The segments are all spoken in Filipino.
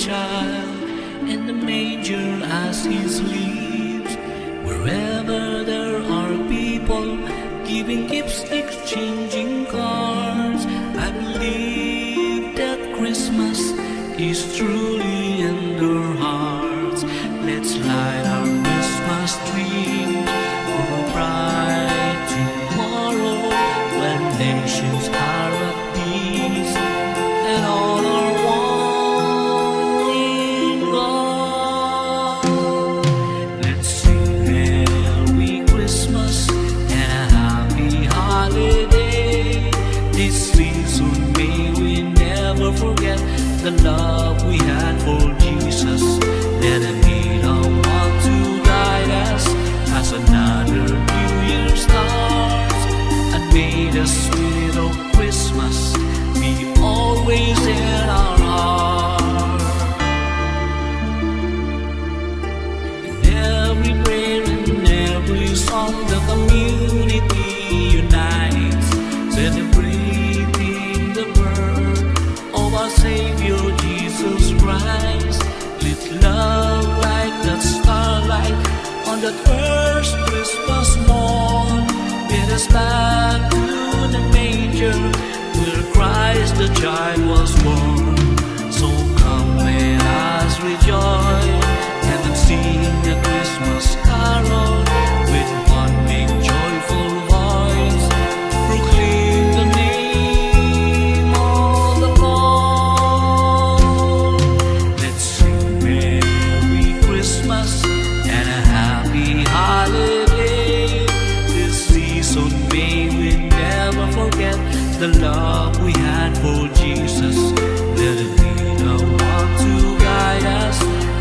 child in the manger as he sleeps. Wherever there are people giving gifts, exchanging cards, I believe that Christmas is truly in their hearts. Let's light our Christmas tree for a bright tomorrow, when nations are at peace and all are one in God. Let's sing Merry Christmas and a happy holiday. This season may we never forget the love we had for Jesus. Let him be the one to guide us as another New Year starts, and may the spirit of Christmas be always in our heart. In every prayer and every song, the community unites, celebrating the birth of our Savior Jesus Christ. Let love like that starlight on that first Christmas morn get us back to the manger where Christ the child was born. So come, let us rejoice and sing a Christmas carol with one big joyful voice, proclaim the name of the Lord. Let's sing Merry Christmas and a happy holiday. This season may we never forget the love we had for Jesus. Let him be the one to guide us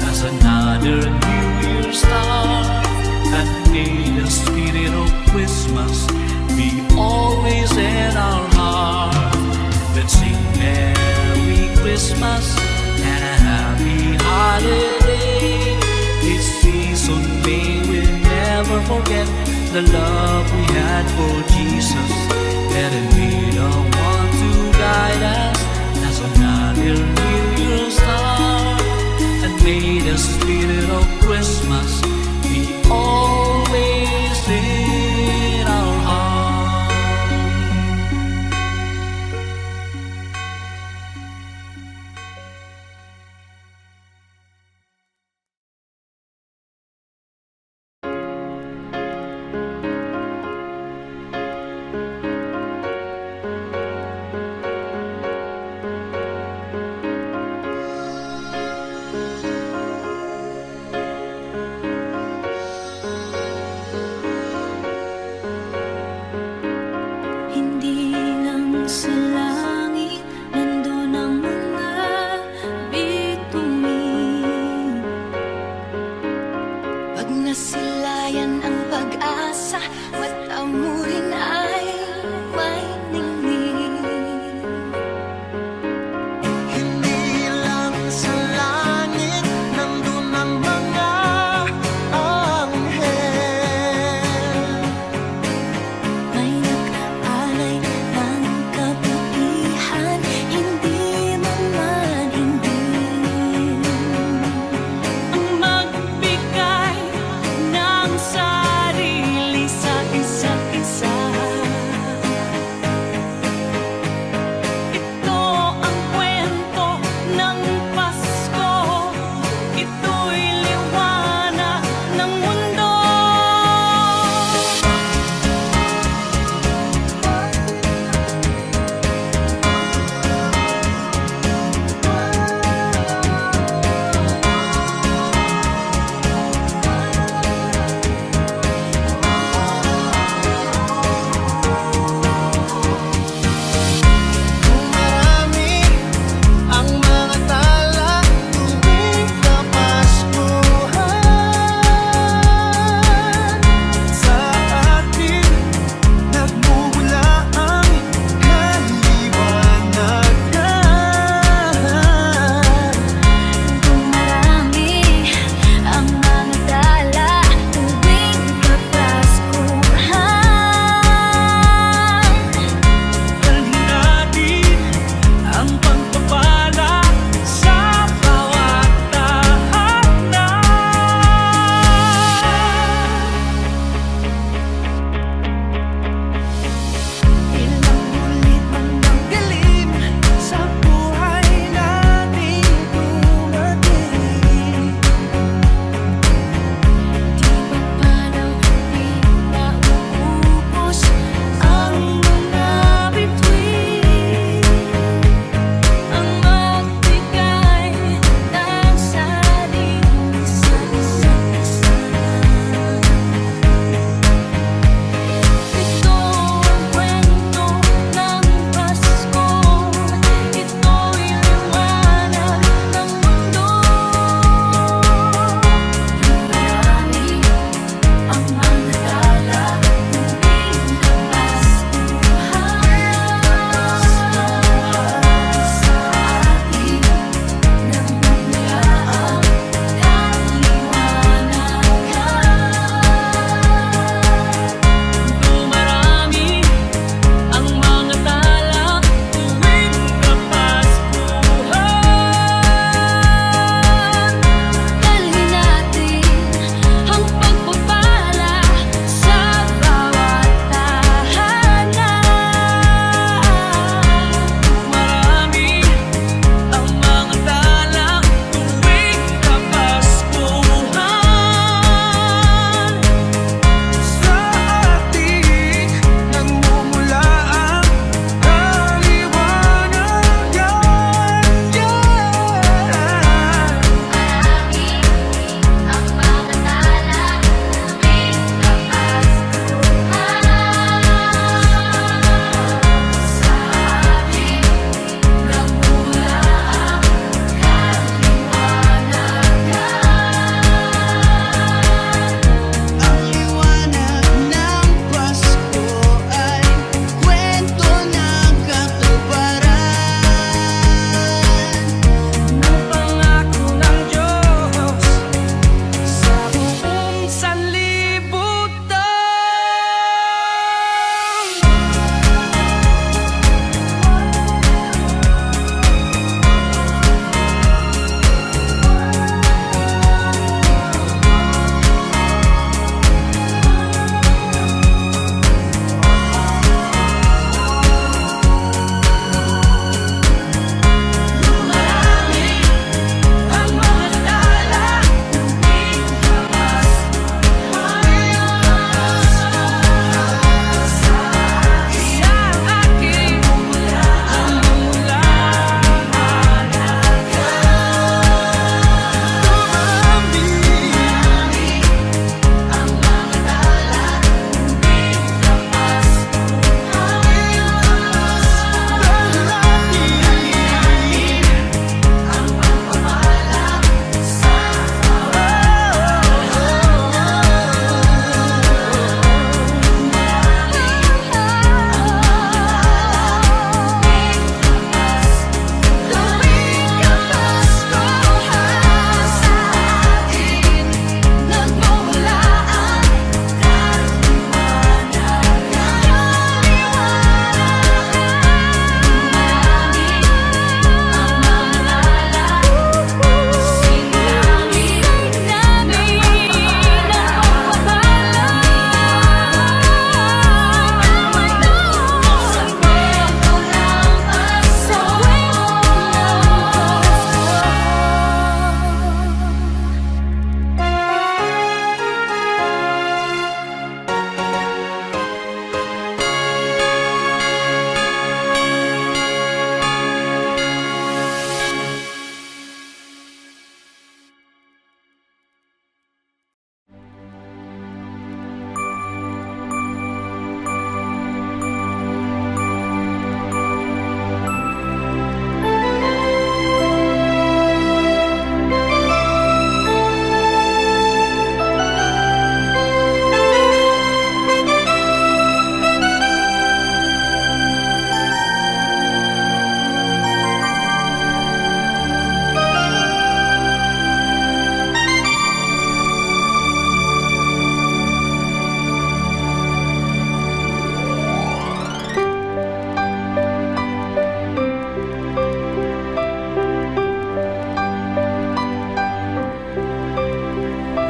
as another New Year start, and may the spirit of Christmas be always in our heart. Let's sing Merry Christmas and a happy holiday. This season may we never forget the love we had for Jesus. Let him be the one to guide us as another New Year start, and may the spirit of Christmas be always in our heart.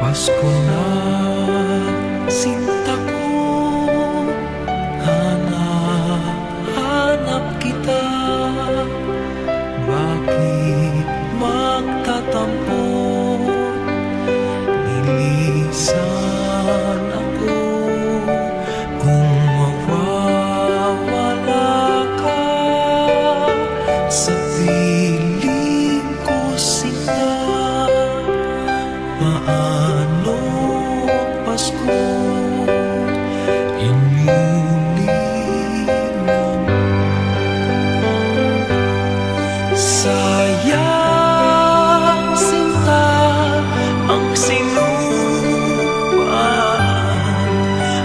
Pasko na, sinta ko, hanap kita. Bakit magtatampo? Nilisan ako kung mawawala ka sa piling ko, sinta. Paano Pasko iniulilang? Sayang, sinta, ang sinuman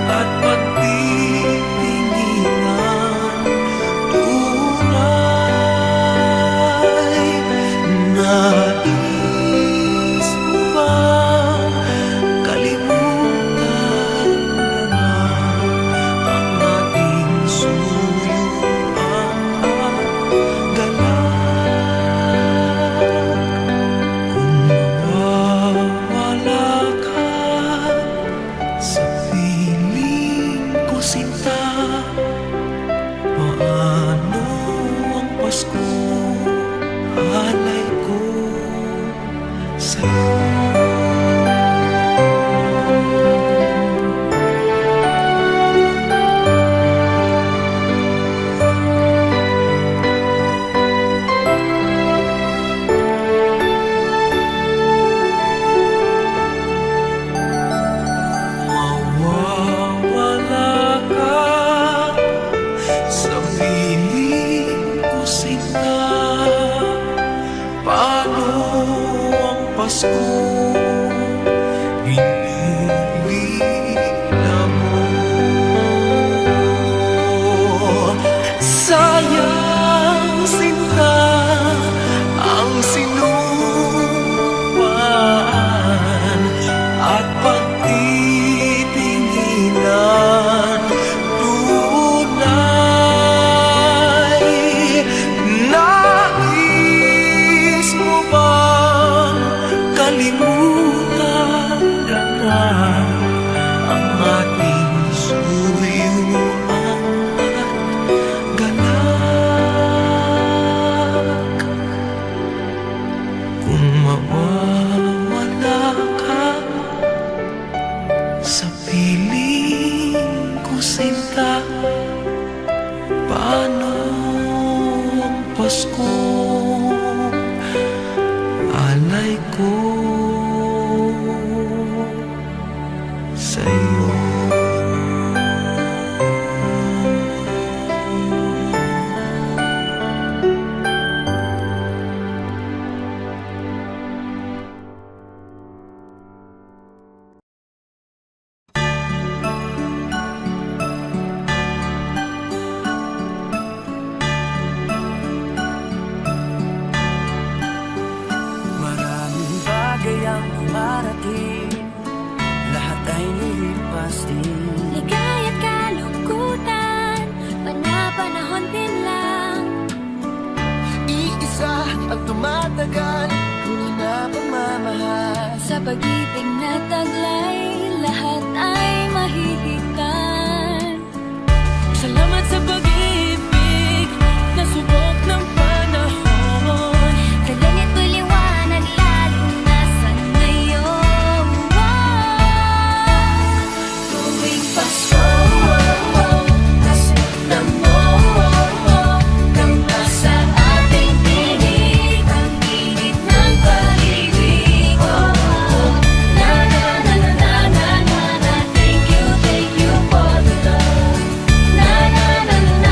at pagtitinginan. Tunay, nais mo bang kalimutan na ang ating suyuan at galak? Kung mawawala ka sa piling ko, sinta, paano ang Pasko? Alay ko sa'yo. Mawawala ka sa piling ko, sinta, paano ang Pasko inilila mo? Sayang, sinta, ang sinuman at pagtitinginan. Tunay, nais mo bang kalimutan na ang ating suyuan at galak? Kung mawawala ka sa piling ko, sinta, paano ang Pasko? Alay ko sa'yo. Maraming bagay ang dumarating, lahat ay nilipas din. Ligaya't kalungkutan, panapanahon din lang. Iisa ang tumatagal, tunay na pagmamahal. Sa pag-ibig na taglay, lahat ay mahihigtan. Salamat sa pag-ibig na subok ng panahon. Kalangit ko'y liwanag, lalo na sa ngayon. Tuwing Pasko, kasama mo, kang nasa ating piling, ang init ng pag-ibig. Na na na na na na na na, thank you for the love. Na na na na na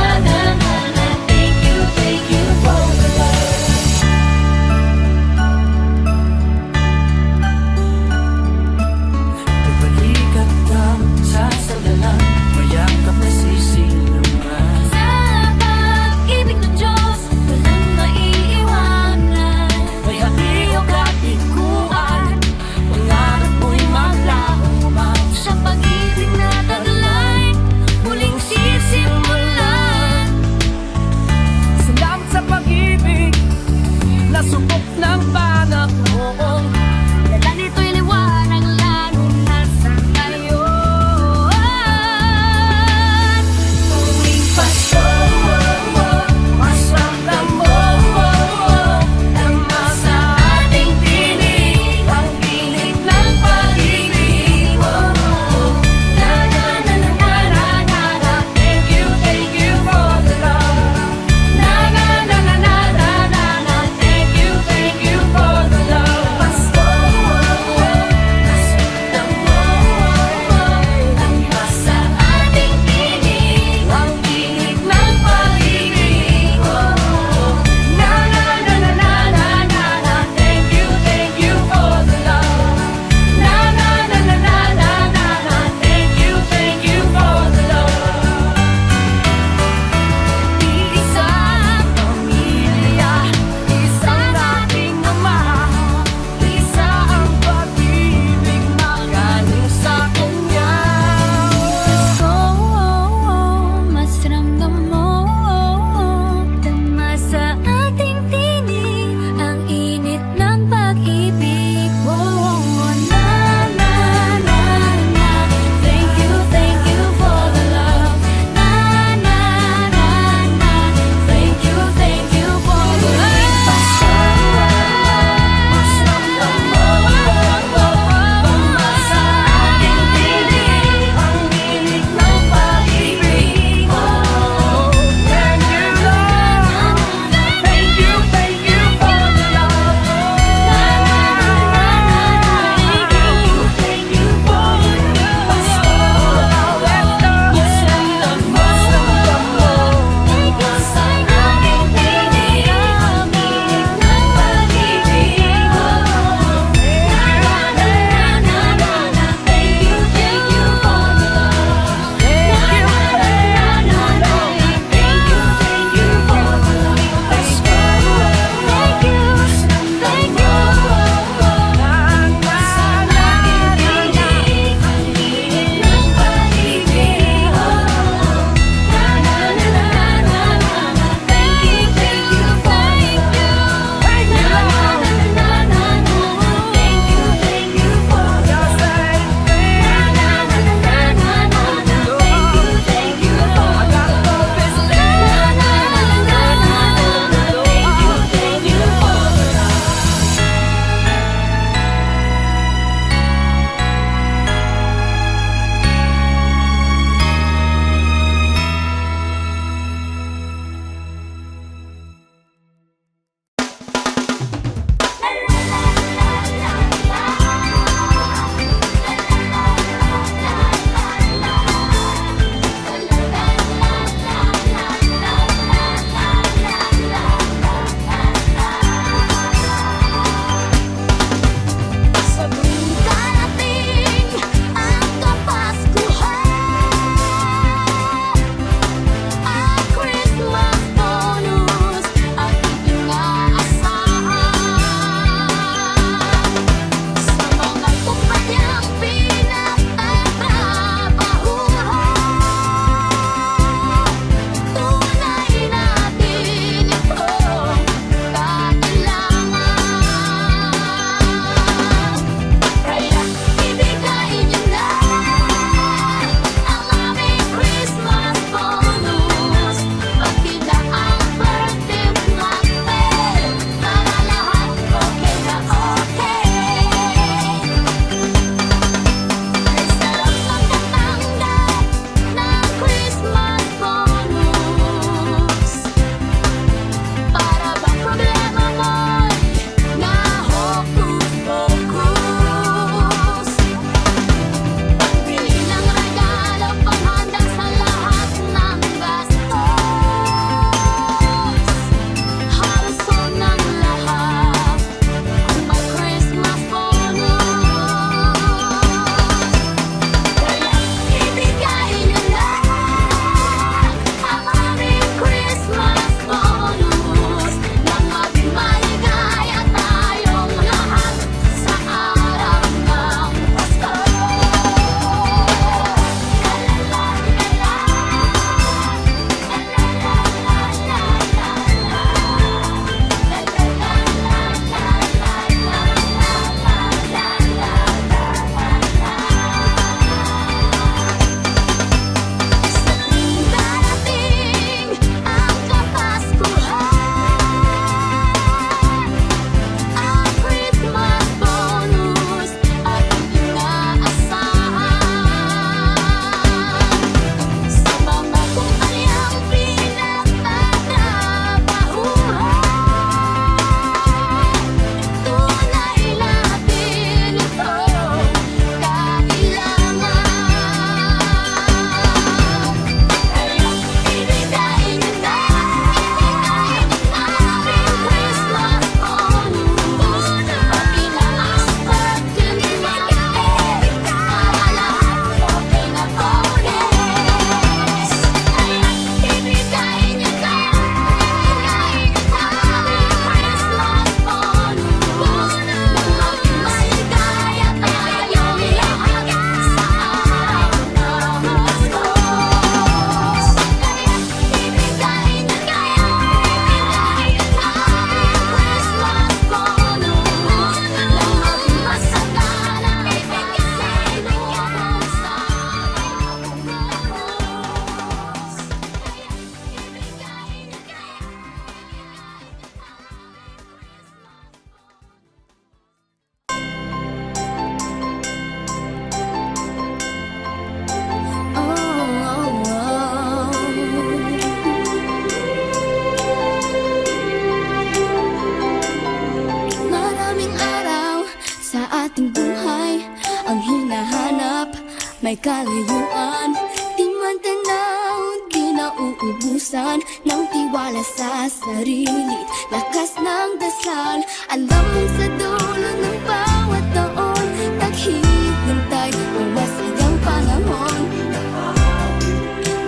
buhay ang hinahanap, may kalayuan. Di man tanaw, di nauubusan ng tiwala sa sarili, lakas ng dasal. Alam mong sa dulo ng bawat taon, naghihintay ang masayang panahon.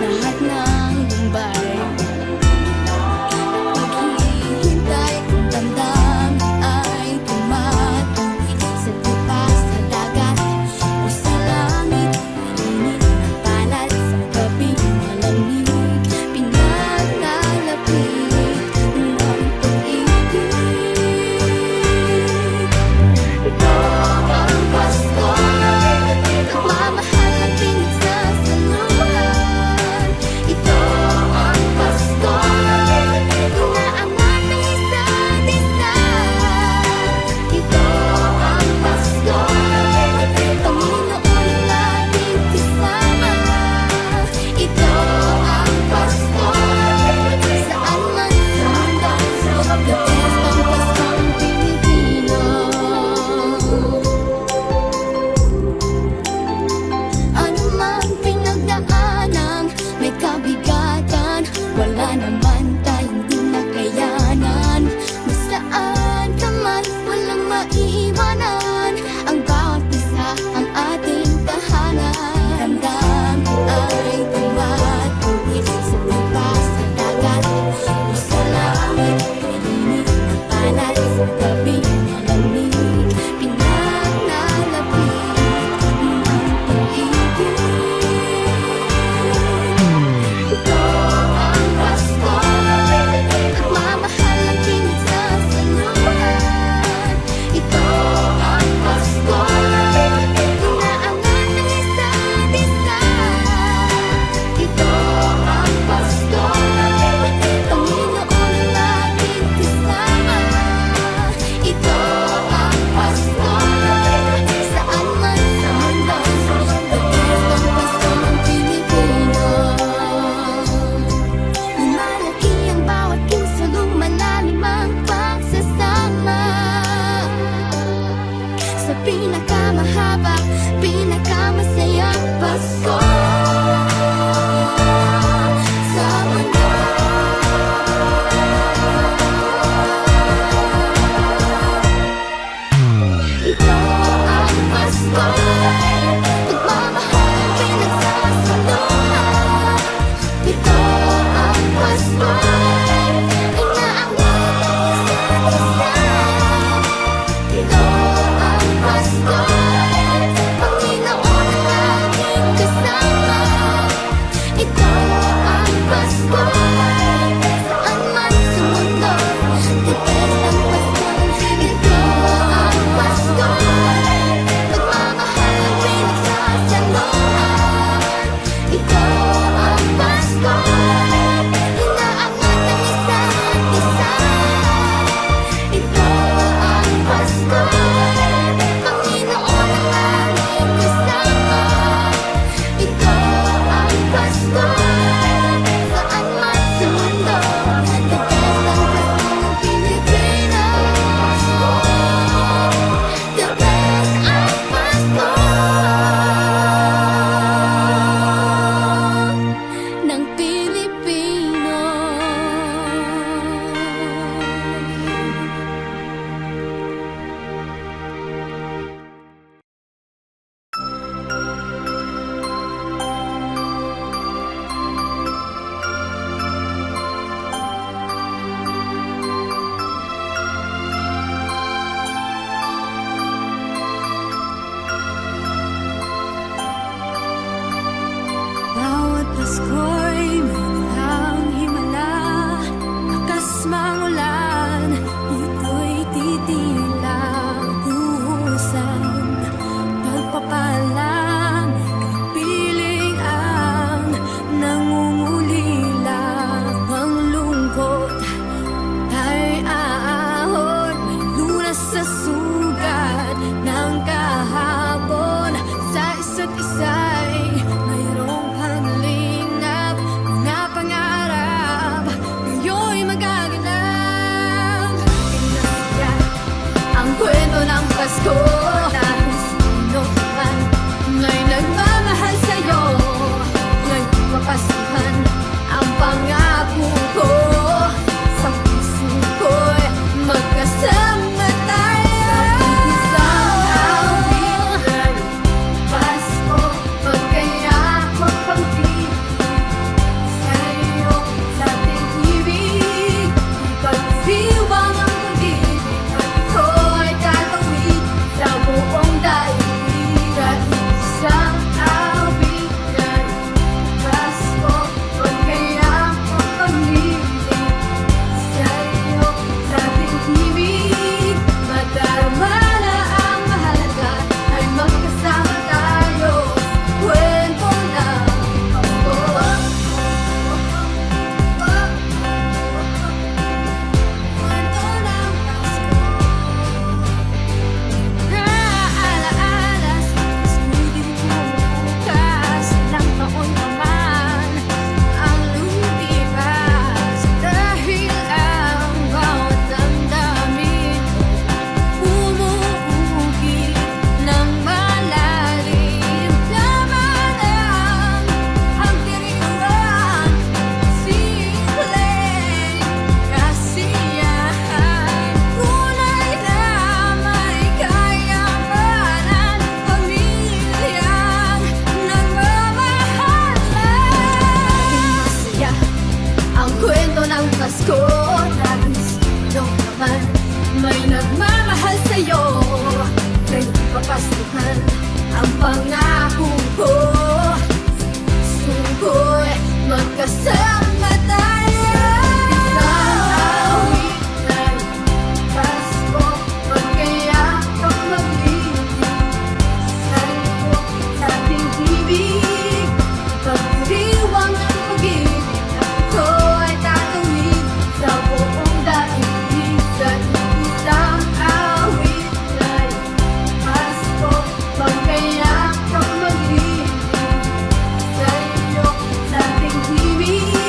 Lahat ng Bombay naghihintay, ang damdamin ay tumatuloy sa lupa, sa dagat o sa langit. Init na palad sa gabing malamig, pinaglalapit ng pag-ibig. Ito ang Pasko, nagmamahal at pinagsasaluhan. Ito ang Pasko, inaangat ng isa't isa. Ito ang Pasko, Panginoon ang laging kasama. Ito ang Pasko, saan man sa mundo, the best ang Paskong Pilipino. Ano mang pinagdaanan, may kabigatan, wala naman tayong di makayanan. Masaan ka man, walang maiiwanan, ang bawat isa ang ating tahanan. Ramdam ko ay tumatuloy sa lupa, sa dagat o sa langit. Init na palad sa gabing malamig, pinaglalapit ng pag-ibig. Ito ang Pasko, nagmamahal at pinagsasaluhan. Ito ang Pasko, inaangat ng isa't isa. Ito ang Pasko, Panginoon ang laging kasama. Ito ang Pasko, saan man sa mundo, the best ang Paskong Pilipino. Lumalaki ang bawat puso, lumalalim ang pagsasama. Sa pinakamahaba, pinakamasayang Pasko sa mundo. Ito ang Pasko, nagmamahal at pinagsasaluhan. Ito ang Pasko, inaangat ang isa't isa. Ito ang Pasko, Panginoon ang laging kasama. katotohanan ang pangako ko. Sungko'y magkasama tayo. Isang awit ng Pasko, magkayak ang mag-ibig. Sa likod sa ating ibig, pagdiriwang ng pag-ibig, ako ay tatawid sa buong daigdig. Sa isang awit ng Pasko, magkayak ang mag-ibig. Sa iyo, sa ating ibig,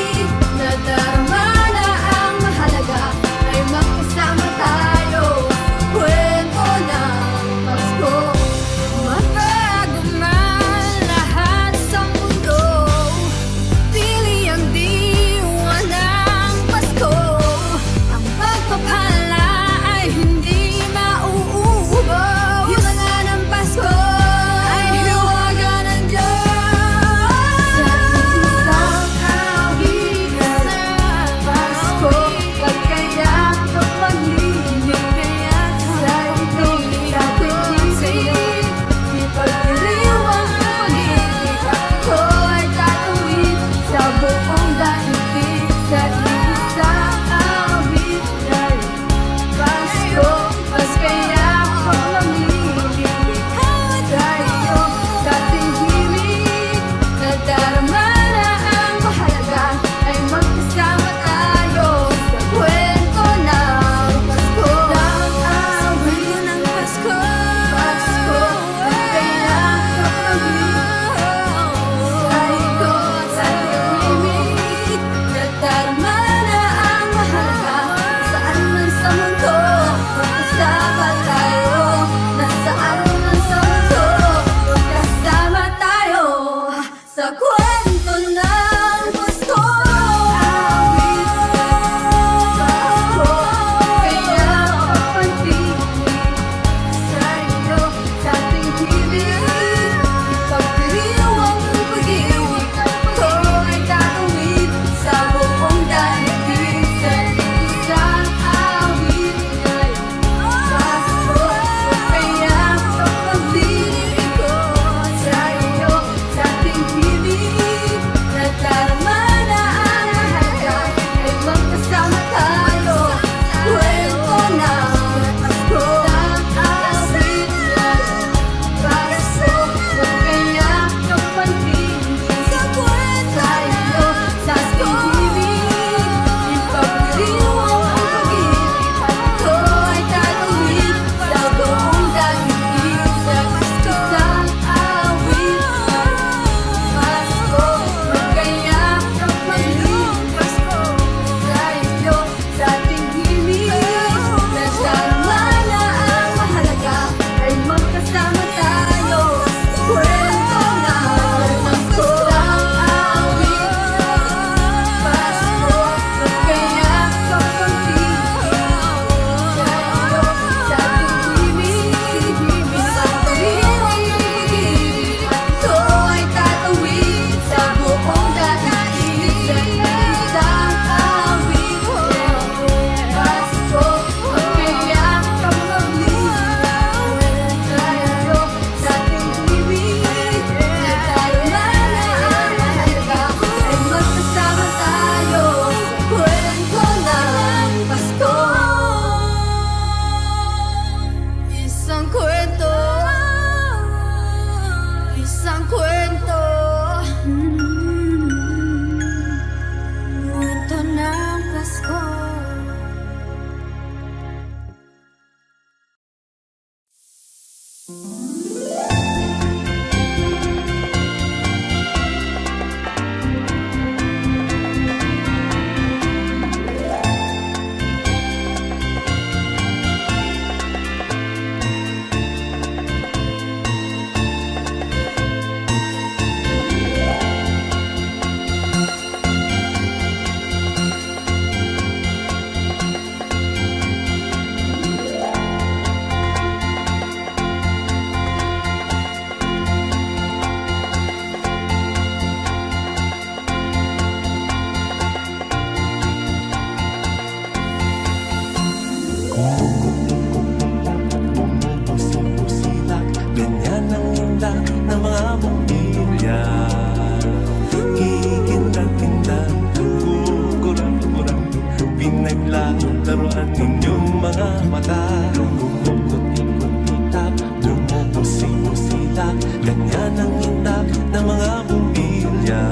ng mga bumbilya.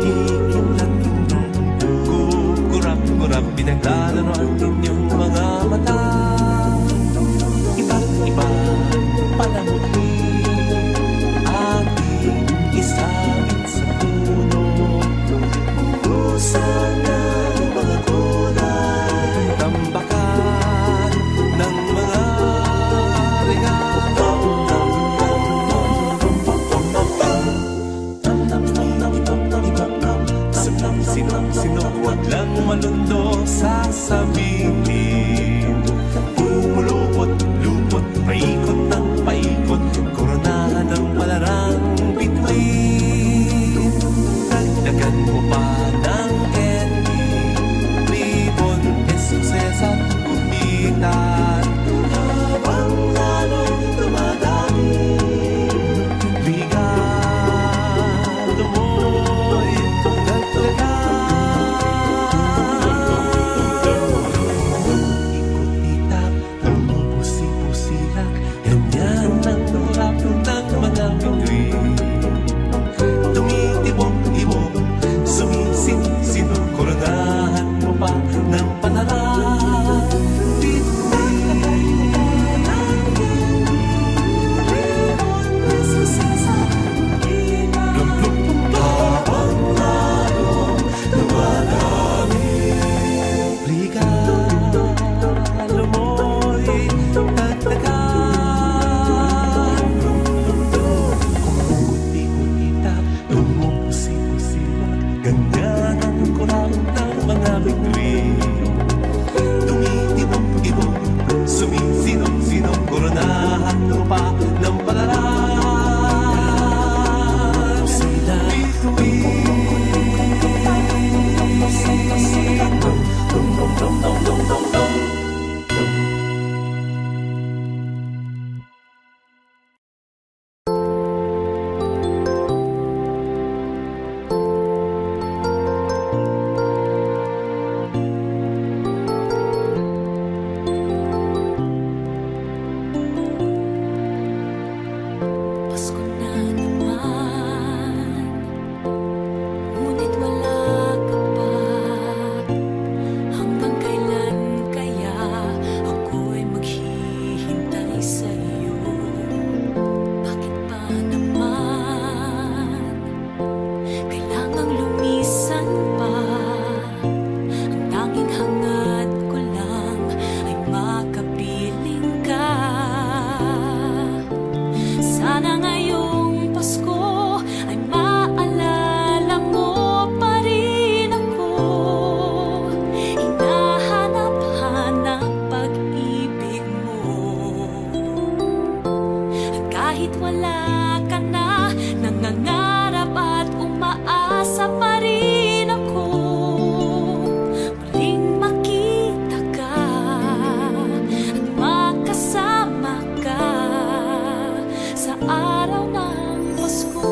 Ikinat-kinat, kukurap-kurap, pinaglalaro ang inyong mga mata. Iba't ibang palamuti ating isabit sa puno. Ubusan ng mga kulay, tambakan ng mga regalo. Sino, huwag lang malundo sasabihin. Pumulupot-lupot, paikot ng paikot, koronahan ng palarang bituin. Dagdagan mo pa ng candy, ribbon, esuses at gumitan. Habang lalo'y dumadami, regalo mo'y dagdagan. Ikot-itak, tumubusi-busilak, ganyan ang harap ng mga bituin. Tumitibok-ibok, sumisin-sino, koronahan mo pa ng panalang bituin. Habang lalong dumadami, regalo mo'y dagdagan. Kumukuti-kutita, tumupusi-pusila, ganyan ang kurang ng mga bituin. Tumitibok-ibok, sumisinong-sinong, koronahan mo pa ng palaran. Sila Pasko na naman, ngunit wala ka pa. Hanggang kailan kaya ako'y maghihintay sa'yo? Bakit pa naman kailangang lumisan pa? Ang tanging hangad ko lang ay makapiling ka. Sana ngayong Pasko ay maalala mo pa rin ako. Hinahanap-hanap pag-ibig mo. At kahit wala ka na, nangangarap at umaasa pa rin ako. Muling makita ka at makasama ka sa araw ng Pasko.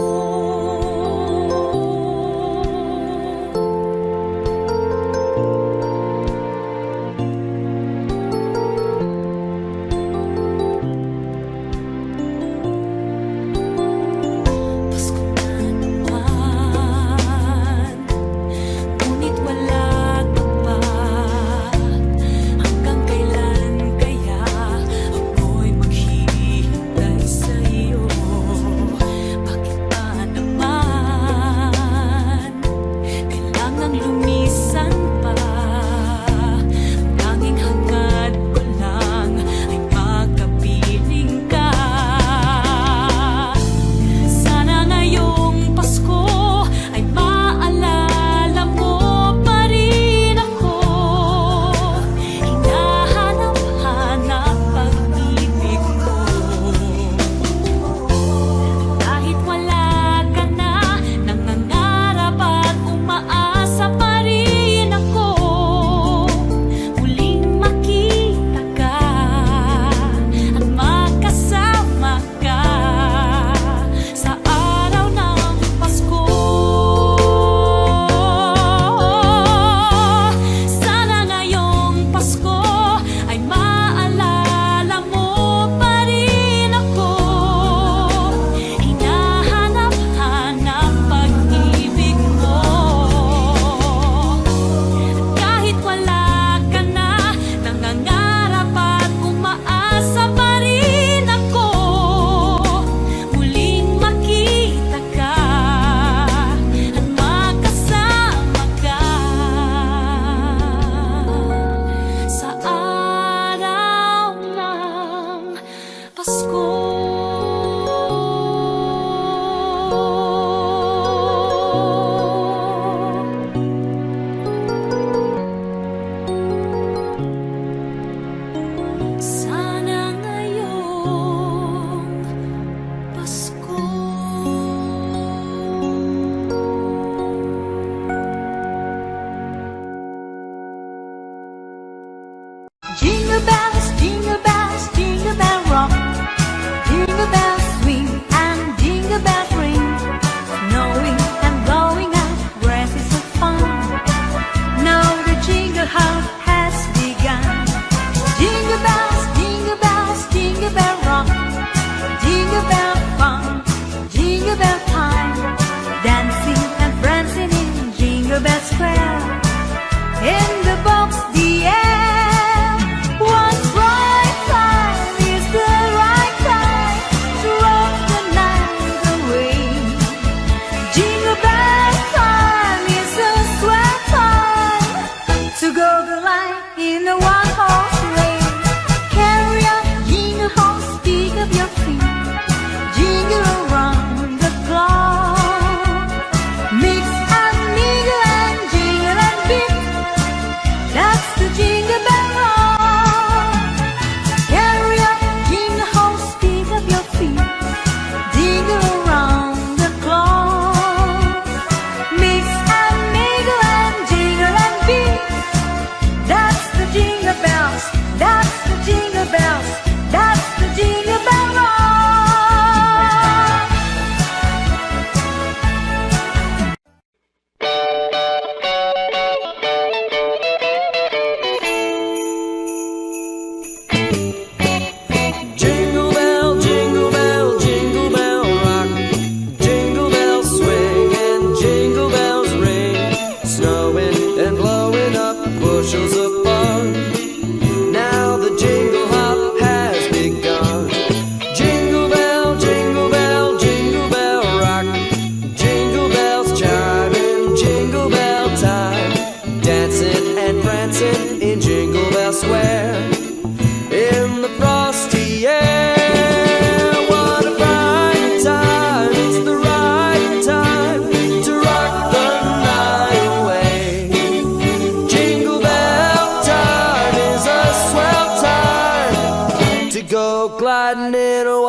Pasko na naman, ngunit wala ka pa. Hanggang kailan kaya ako'y maghihintay sa'yo? Bakit pa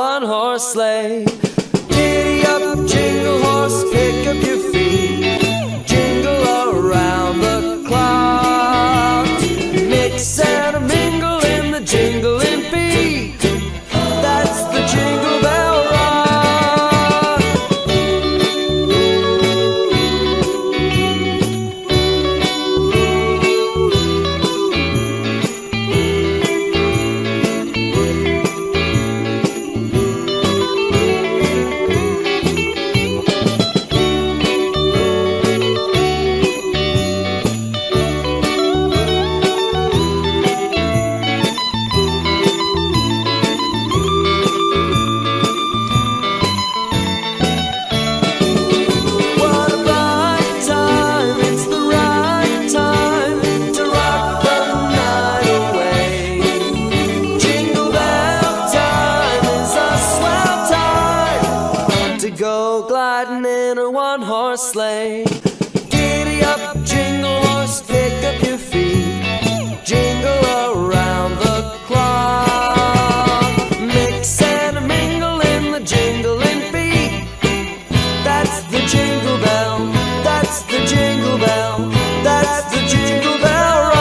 one-horse sleigh. Giddy up, jingle horse, pick up your feet. Jingle around the clock. Mix and mingle in the jingling beat. That's the Jingle Bell Rock. What a bright time, it's the right time to rock the night away. Jingle bell time is a swell time to go gliding in a one-horse sleigh. Giddy up, jingle horse, pick up your feet. Jingle around the clock. Mix and mingle in the jingling beat. That's the Jingle Bell, that's the Jingle Bell, that's the Jingle Bell Rock.